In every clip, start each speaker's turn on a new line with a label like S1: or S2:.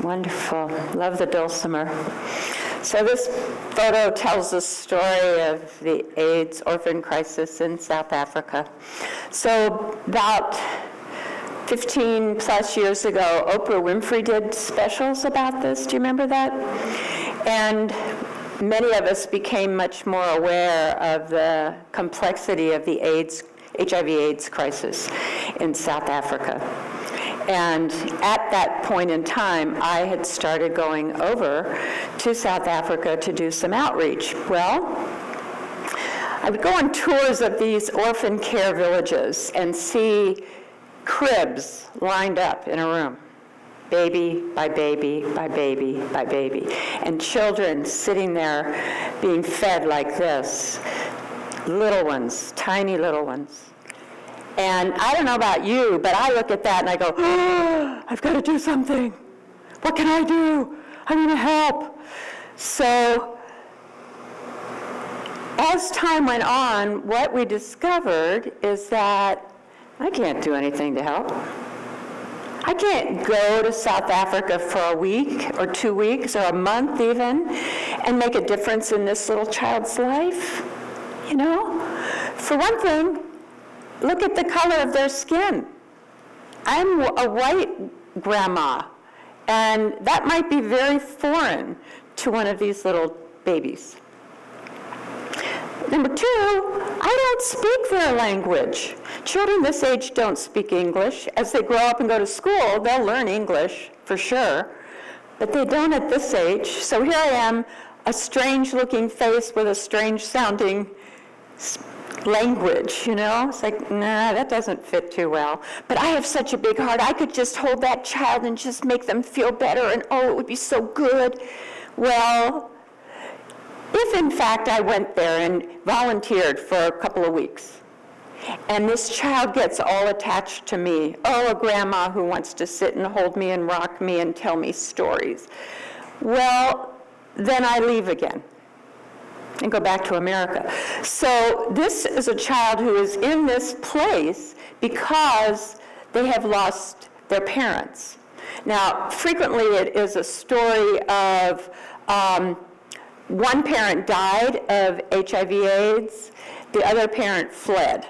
S1: Wonderful. Love the dulcimer. So this photo tells the story of the AIDS orphan crisis in South Africa. So about 15 plus years ago, Oprah Winfrey did specials about this. Do you remember that? And many of us became much more aware of the complexity of the HIV/AIDS crisis in South Africa. And at that point in time, I had started going over to South Africa to do some outreach. Well, I would go on tours of these orphan care villages and see cribs lined up in a room, baby by baby by baby by baby, and children sitting there being fed like this, little ones, tiny little ones. And I don't know about you, but I look at that and I go, oh, I've got to do something. What can I do? I'm going to help. So as time went on, what we discovered is that I can't do anything to help. I can't go to South Africa for a week or 2 weeks or a month even and make a difference in this little child's life. You know, for one thing, look at the color of their skin. I'm a white grandma, and that might be very foreign to one of these little babies. Number two, I don't speak their language. Children this age don't speak English. As they grow up and go to school, they'll learn English for sure, but they don't at this age. So here I am, a strange-looking face with a strange-sounding language, you know? It's like, nah, that doesn't fit too well. But I have such a big heart. I could just hold that child and just make them feel better, and oh, it would be so good. Well, if in fact I went there and volunteered for a couple of weeks, and this child gets all attached to me, oh, a grandma who wants to sit and hold me and rock me and tell me stories, well, then I leave again and go back to America. So this is a child who is in this place because they have lost their parents. Now, frequently it is a story of one parent died of HIV/AIDS, the other parent fled,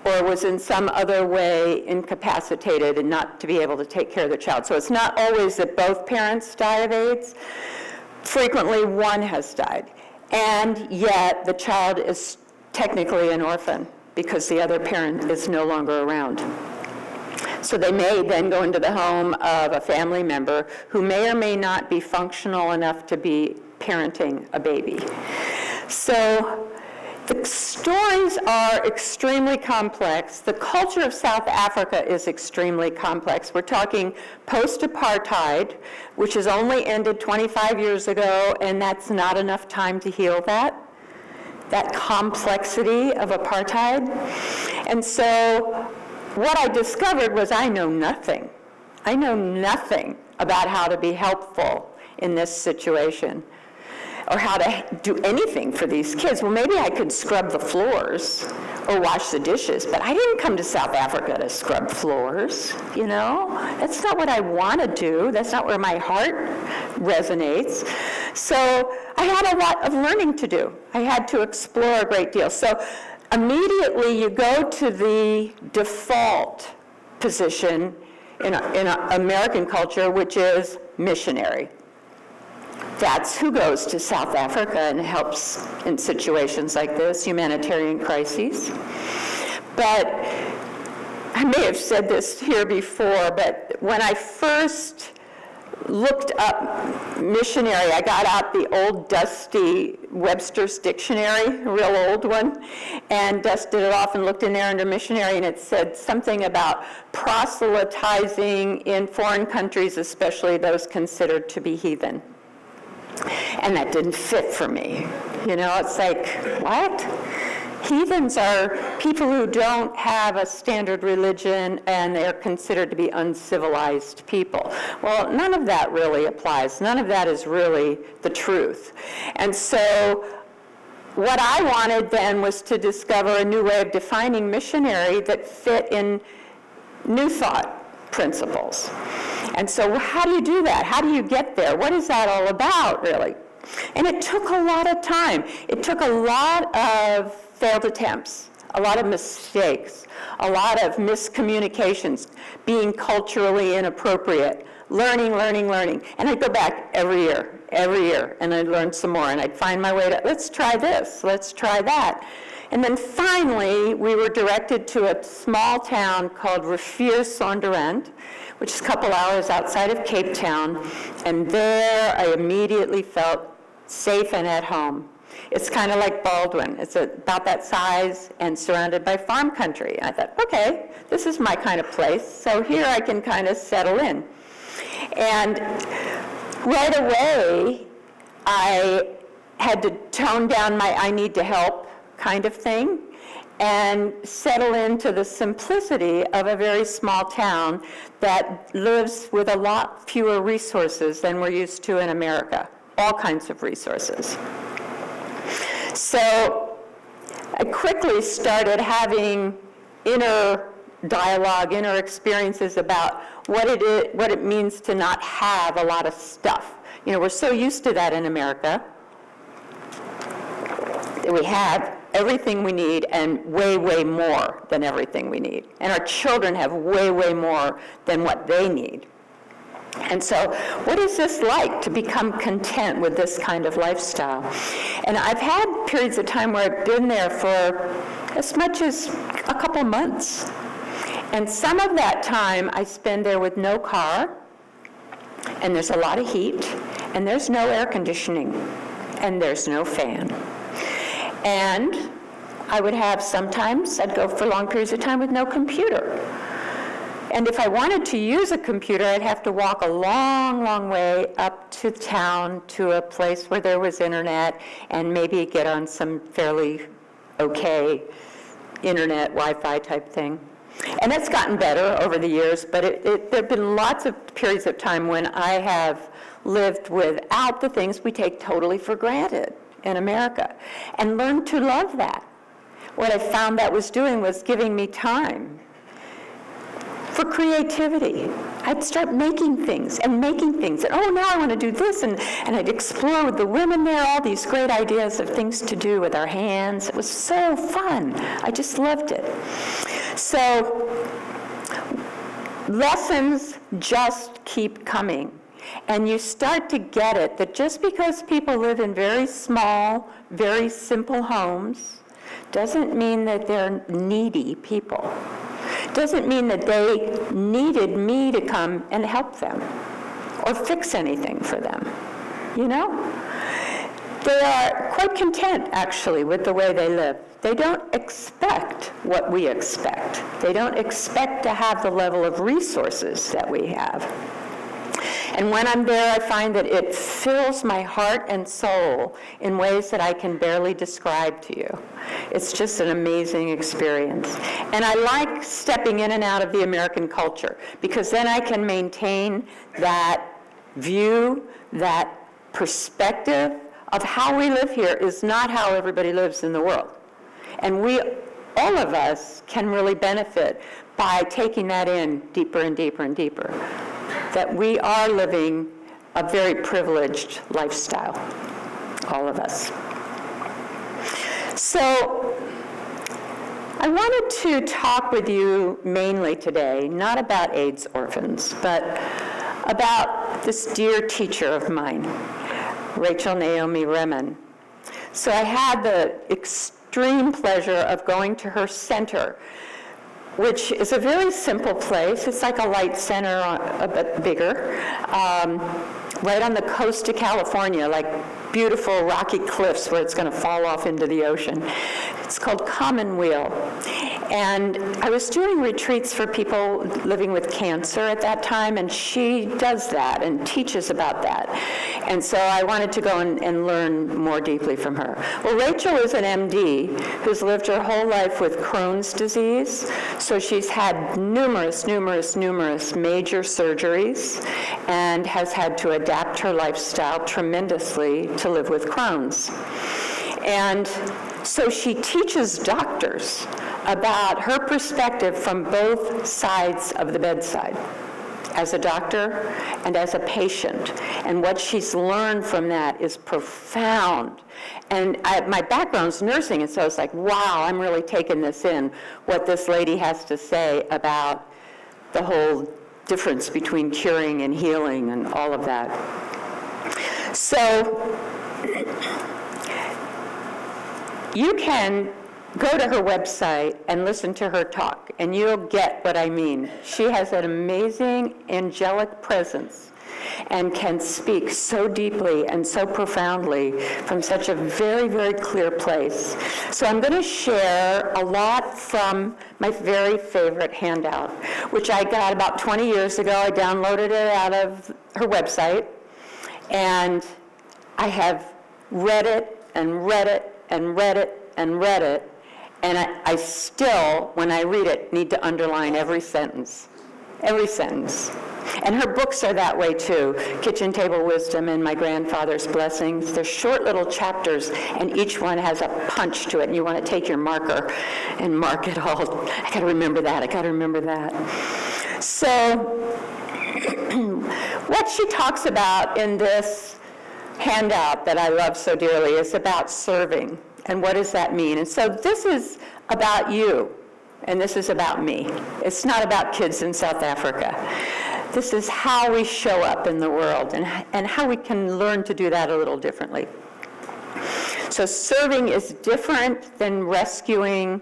S1: or was in some other way incapacitated and not to be able to take care of the child. So it's not always that both parents die of AIDS. Frequently one has died. And yet the child is technically an orphan because the other parent is no longer around. So they may then go into the home of a family member who may or may not be functional enough to be parenting a baby. So the stories are extremely complex. The culture of South Africa is extremely complex. We're talking post-apartheid, which has only ended 25 years ago, and that's not enough time to heal that complexity of apartheid. And so what I discovered was I know nothing. I know nothing about how to be helpful in this situation, or how to do anything for these kids. Well, maybe I could scrub the floors or wash the dishes, but I didn't come to South Africa to scrub floors, you know? That's not what I want to do. That's not where my heart resonates. So I had a lot of learning to do. I had to explore a great deal. So immediately you go to the default position in American culture, which is missionary. That's who goes to South Africa and helps in situations like this, humanitarian crises. But I may have said this here before, but when I first looked up missionary, I got out the old dusty Webster's dictionary, a real old one, and dusted it off and looked in there under missionary, and it said something about proselytizing in foreign countries, especially those considered to be heathen. And that didn't fit for me. You know, it's like, what? Heathens are people who don't have a standard religion and they're considered to be uncivilized people. Well, none of that really applies. None of that is really the truth. And so what I wanted then was to discover a new way of defining missionary that fit in New Thought principles. And so how do you do that? How do you get there? What is that all about, really? And it took a lot of time. It took a lot of failed attempts, a lot of mistakes, a lot of miscommunications, being culturally inappropriate, learning. And I'd go back every year, and I'd learn some more, and I'd find my way to, let's try this, let's try that. And then finally, we were directed to a small town called Rivière-Sonderend, which is a couple hours outside of Cape Town, and there I immediately felt safe and at home. It's kind of like Baldwin. It's about that size and surrounded by farm country. I thought, okay, this is my kind of place, so here I can kind of settle in. And right away, I had to tone down my I need to help kind of thing and settle into the simplicity of a very small town that lives with a lot fewer resources than we're used to in America, all kinds of resources. So I quickly started having inner dialogue, inner experiences about what it means to not have a lot of stuff. You know, we're so used to that in America. We have everything we need and way, way more than everything we need. And our children have way, way more than what they need. And so what is this like to become content with this kind of lifestyle? And I've had periods of time where I've been there for as much as a couple months. And some of that time I spend there with no car, and there's a lot of heat, and there's no air conditioning, and there's no fan. And I would have sometimes, I'd go for long periods of time with no computer. And if I wanted to use a computer, I'd have to walk a long, long way up to town to a place where there was internet and maybe get on some fairly okay internet, Wi-Fi type thing. And it's gotten better over the years, but there have been lots of periods of time when I have lived without the things we take totally for granted in America and learned to love that. What I found that was doing was giving me time for creativity. I'd start making things, and oh, now I want to do this, and I'd explore with the women there all these great ideas of things to do with our hands. It was so fun. I just loved it. So lessons just keep coming, and you start to get it that just because people live in very small, very simple homes doesn't mean that they're needy people. Doesn't mean that they needed me to come and help them or fix anything for them, you know? They are quite content, actually, with the way they live. They don't expect what we expect. They don't expect to have the level of resources that we have. And when I'm there, I find that it fills my heart and soul in ways that I can barely describe to you. It's just an amazing experience. And I like stepping in and out of the American culture, because then I can maintain that view, that perspective of how we live here is not how everybody lives in the world. And all of us can really benefit by taking that in deeper and deeper and deeper. That we are living a very privileged lifestyle, all of us. So I wanted to talk with you mainly today, not about AIDS orphans, but about this dear teacher of mine, Rachel Naomi Remen. So I had the extreme pleasure of going to her center, which is a very simple place. It's like a light center, a bit bigger, right on the coast of California, like beautiful rocky cliffs where it's going to fall off into the ocean. It's called Commonweal. And I was doing retreats for people living with cancer at that time, and she does that and teaches about that. And so I wanted to go and learn more deeply from her. Well, Rachel is an MD who's lived her whole life with Crohn's disease. So she's had numerous major surgeries and has had to adapt her lifestyle tremendously to live with Crohn's. And so she teaches doctors about her perspective from both sides of the bedside. as a doctor and as a patient. And what she's learned from that is profound. And my background's nursing, and so it's like, wow, I'm really taking this in, what this lady has to say about the whole difference between curing and healing and all of that. So you can go to her website and listen to her talk, and you'll get what I mean. She has an amazing angelic presence and can speak so deeply and so profoundly from such a very, very clear place. So I'm going to share a lot from my very favorite handout, which I got about 20 years ago. I downloaded it out of her website, and I have read it and read it and read it and read it, and I still, when I read it, need to underline every sentence. Every sentence. And her books are that way too. Kitchen Table Wisdom and My Grandfather's Blessings. They're short little chapters, and each one has a punch to it, and you want to take your marker and mark it all. I got to remember that. I got to remember that. So what she talks about in this handout that I love so dearly is about serving. And what does that mean? And so this is about you, and this is about me. It's not about kids in South Africa. This is how we show up in the world and how we can learn to do that a little differently. So serving is different than rescuing,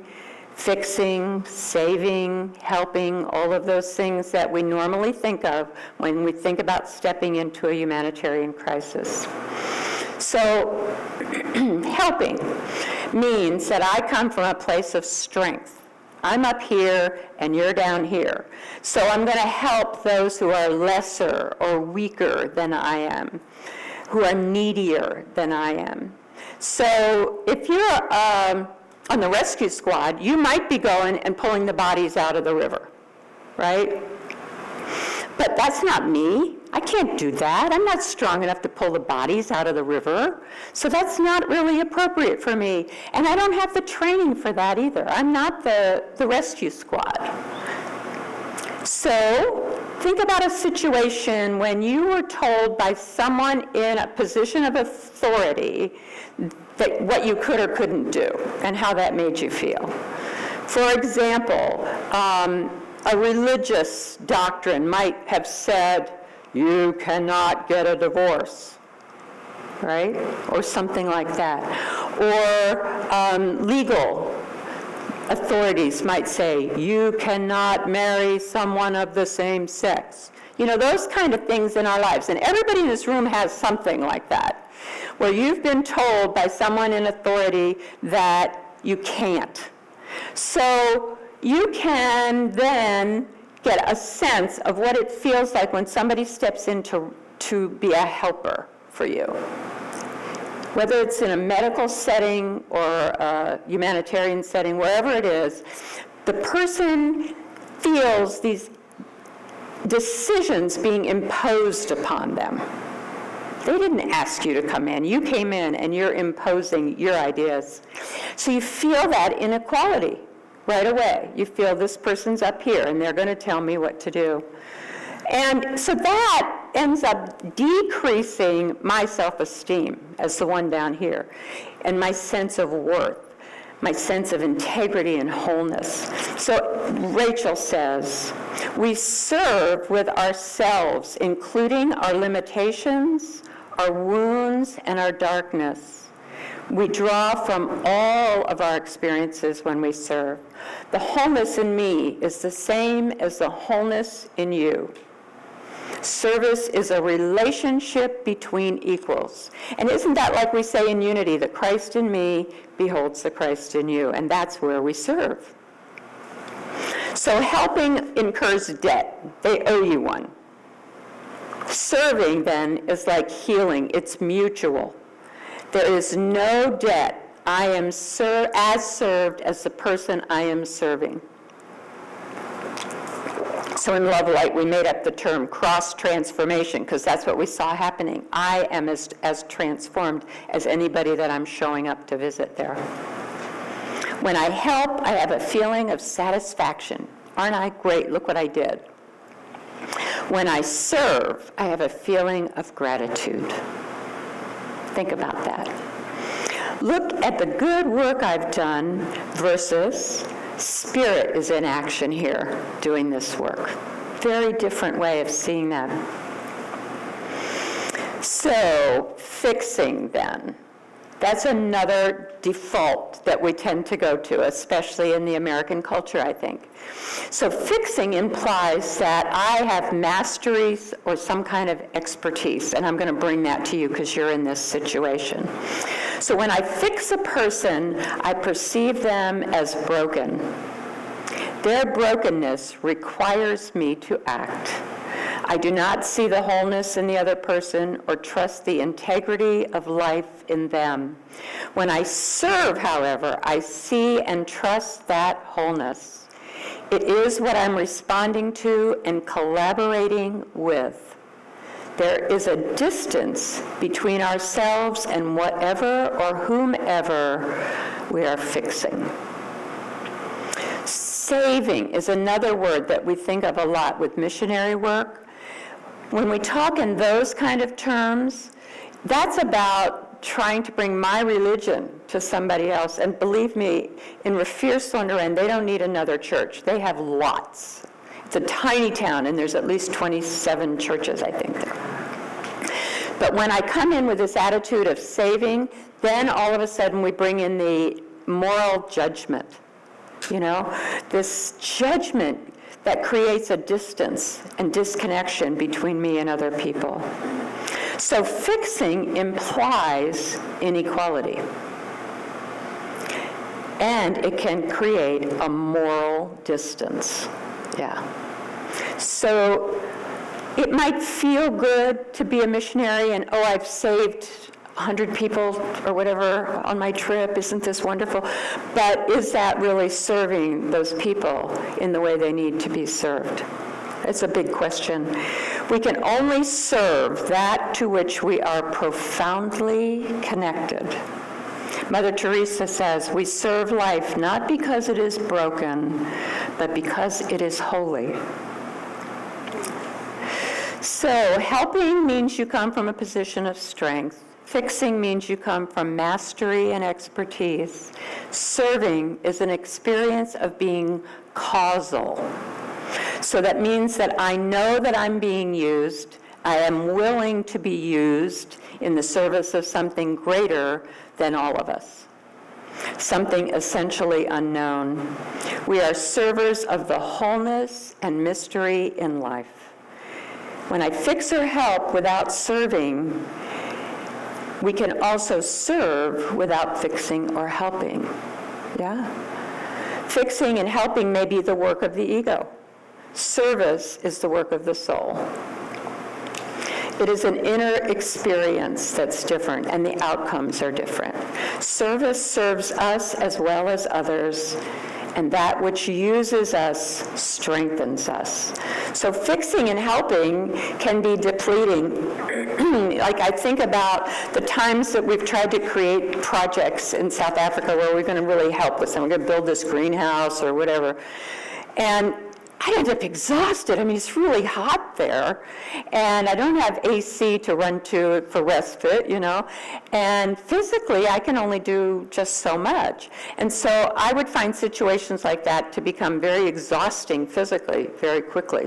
S1: fixing, saving, helping, all of those things that we normally think of when we think about stepping into a humanitarian crisis. So helping means that I come from a place of strength. I'm up here and you're down here. So I'm going to help those who are lesser or weaker than I am, who are needier than I am. So if you're on the rescue squad, you might be going and pulling the bodies out of the river, right? But that's not me. I can't do that. I'm not strong enough to pull the bodies out of the river. So that's not really appropriate for me. And I don't have the training for that either. I'm not the rescue squad. So think about a situation when you were told by someone in a position of authority that what you could or couldn't do and how that made you feel. For example, a religious doctrine might have said, you cannot get a divorce, right? Or something like that. Or legal authorities might say, you cannot marry someone of the same sex. You know, those kind of things in our lives. And everybody in this room has something like that, where you've been told by someone in authority that you can't. So you can then get a sense of what it feels like when somebody steps in to be a helper for you. Whether it's in a medical setting or a humanitarian setting, wherever it is, the person feels these decisions being imposed upon them. They didn't ask you to come in. You came in and you're imposing your ideas. So you feel that inequality right away. You feel this person's up here and they're going to tell me what to do. And so that ends up decreasing my self-esteem as the one down here, and my sense of worth, my sense of integrity and wholeness. So Rachel says, we serve with ourselves, including our limitations, our wounds, and our darkness. We draw from all of our experiences when we serve. The wholeness in me is the same as the wholeness in you. Service is a relationship between equals. And isn't that like we say in unity, the Christ in me beholds the Christ in you, and that's where we serve. So helping incurs debt. They owe you one. Serving, then, is like healing. It's mutual. There is no debt. I am as served as the person I am serving. So in LoveLight, we made up the term cross-transformation because that's what we saw happening. I am as transformed as anybody that I'm showing up to visit there. When I help, I have a feeling of satisfaction. Aren't I great? Look what I did. When I serve, I have a feeling of gratitude. Think about that. Look at the good work I've done versus Spirit is in action here doing this work. Very different way of seeing that. So, fixing then. That's another default that we tend to go to, especially in the American culture, I think. So fixing implies that I have mastery or some kind of expertise, and I'm going to bring that to you because you're in this situation. So when I fix a person, I perceive them as broken. Their brokenness requires me to act. I do not see the wholeness in the other person or trust the integrity of life in them. When I serve, however, I see and trust that wholeness. It is what I'm responding to and collaborating with. There is a distance between ourselves and whatever or whomever we are fixing. Saving is another word that we think of a lot with missionary work. When we talk in those kind of terms, that's about trying to bring my religion to somebody else. And believe me, in Rafir-Sonderen, they don't need another church. They have lots. It's a tiny town, and there's at least 27 churches, I think, there. But when I come in with this attitude of saving, then all of a sudden we bring in the moral judgment. You know, this judgment that creates a distance and disconnection between me and other people. So fixing implies inequality. And it can create a moral distance. Yeah. So it might feel good to be a missionary and, oh, I've saved 100 people or whatever on my trip, isn't this wonderful? But is that really serving those people in the way they need to be served? It's a big question. We can only serve that to which we are profoundly connected. Mother Teresa says, we serve life not because it is broken, but because it is holy. So helping means you come from a position of strength. Fixing means you come from mastery and expertise. Serving is an experience of being causal. So that means that I know that I'm being used. I am willing to be used in the service of something greater than all of us, something essentially unknown. We are servers of the wholeness and mystery in life. When I fix or help without serving, we can also serve without fixing or helping. Yeah? Fixing and helping may be the work of the ego. Service is the work of the soul. It is an inner experience that's different, and the outcomes are different. Service serves us as well as others, and that which uses us strengthens us. So fixing and helping can be depleting. Like I think about the times that we've tried to create projects in South Africa where we're going to really help with them. We're going to build this greenhouse or whatever. And I end up exhausted. I mean, it's really hot there, and I don't have AC to run to for respite, you know, and physically I can only do just so much. And so I would find situations like that to become very exhausting physically, very quickly.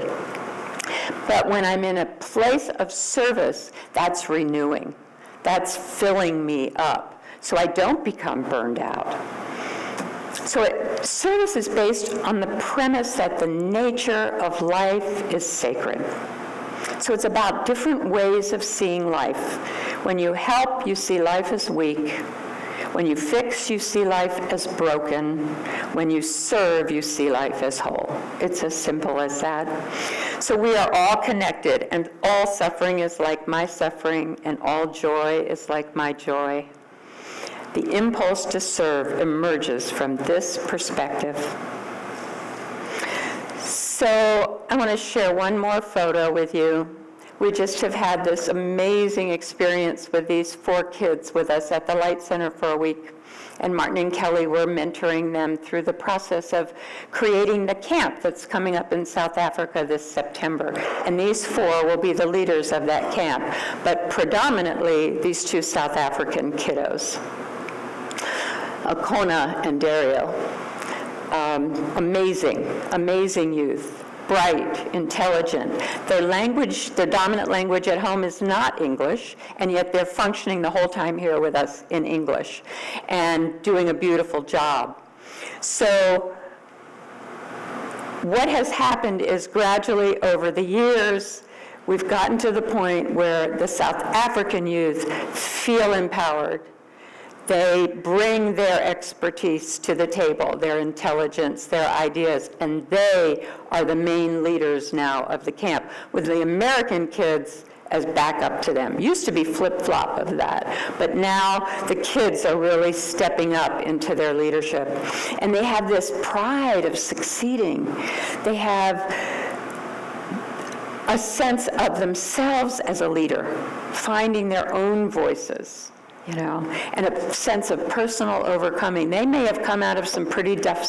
S1: But when I'm in a place of service, that's renewing. That's filling me up, so I don't become burned out. So service is based on the premise that the nature of life is sacred. So it's about different ways of seeing life. When you help, you see life as weak. When you fix, you see life as broken. When you serve, you see life as whole. It's as simple as that. So we are all connected, and all suffering is like my suffering, and all joy is like my joy. The impulse to serve emerges from this perspective. So I want to share one more photo with you. We just have had this amazing experience with these 4 kids with us at the Light Center for a week. And Martin and Kelly were mentoring them through the process of creating the camp that's coming up in South Africa this September. And these 4 will be the leaders of that camp, but predominantly these 2 South African kiddos, Akona and Dario. Amazing youth. Bright, intelligent. Their dominant language at home is not English, and yet they're functioning the whole time here with us in English and doing a beautiful job. So what has happened is gradually over the years, we've gotten to the point where the South African youth feel empowered. They bring their expertise to the table, their intelligence, their ideas, and they are the main leaders now of the camp, with the American kids as backup to them. Used to be flip-flop of that, but now the kids are really stepping up into their leadership. And they have this pride of succeeding. They have a sense of themselves as a leader, finding their own voices, and a sense of personal overcoming. They may have come out of some pretty tough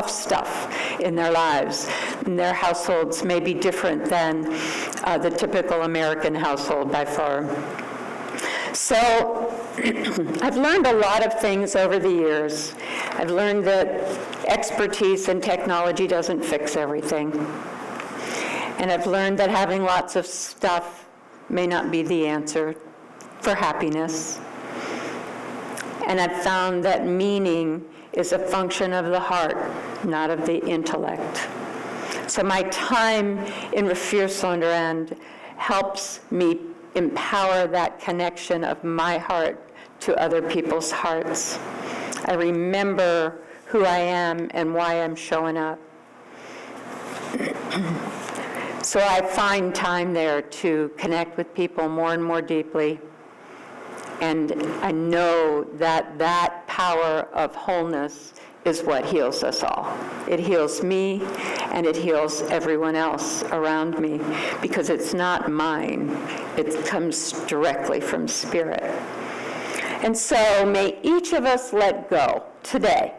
S1: stuff in their lives, and their households may be different than the typical American household by far. So I've learned a lot of things over the years. I've learned that expertise and technology doesn't fix everything. And I've learned that having lots of stuff may not be the answer for happiness. And I've found that meaning is a function of the heart, not of the intellect. So my time in Riviersonderend helps me empower that connection of my heart to other people's hearts. I remember who I am and why I'm showing up. So I find time there to connect with people more and more deeply. And I know that that power of wholeness is what heals us all. It heals me, and it heals everyone else around me, because it's not mine. It comes directly from Spirit. And so may each of us let go today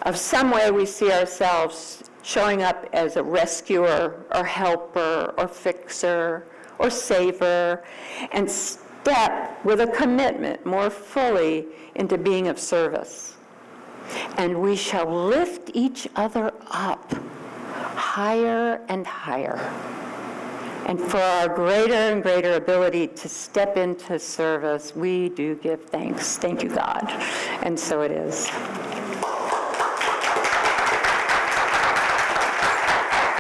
S1: of some way we see ourselves showing up as a rescuer or helper or fixer or saver, and step with a commitment more fully into being of service. And we shall lift each other up higher and higher. And for our greater and greater ability to step into service, we do give thanks. Thank you, God. And so it is.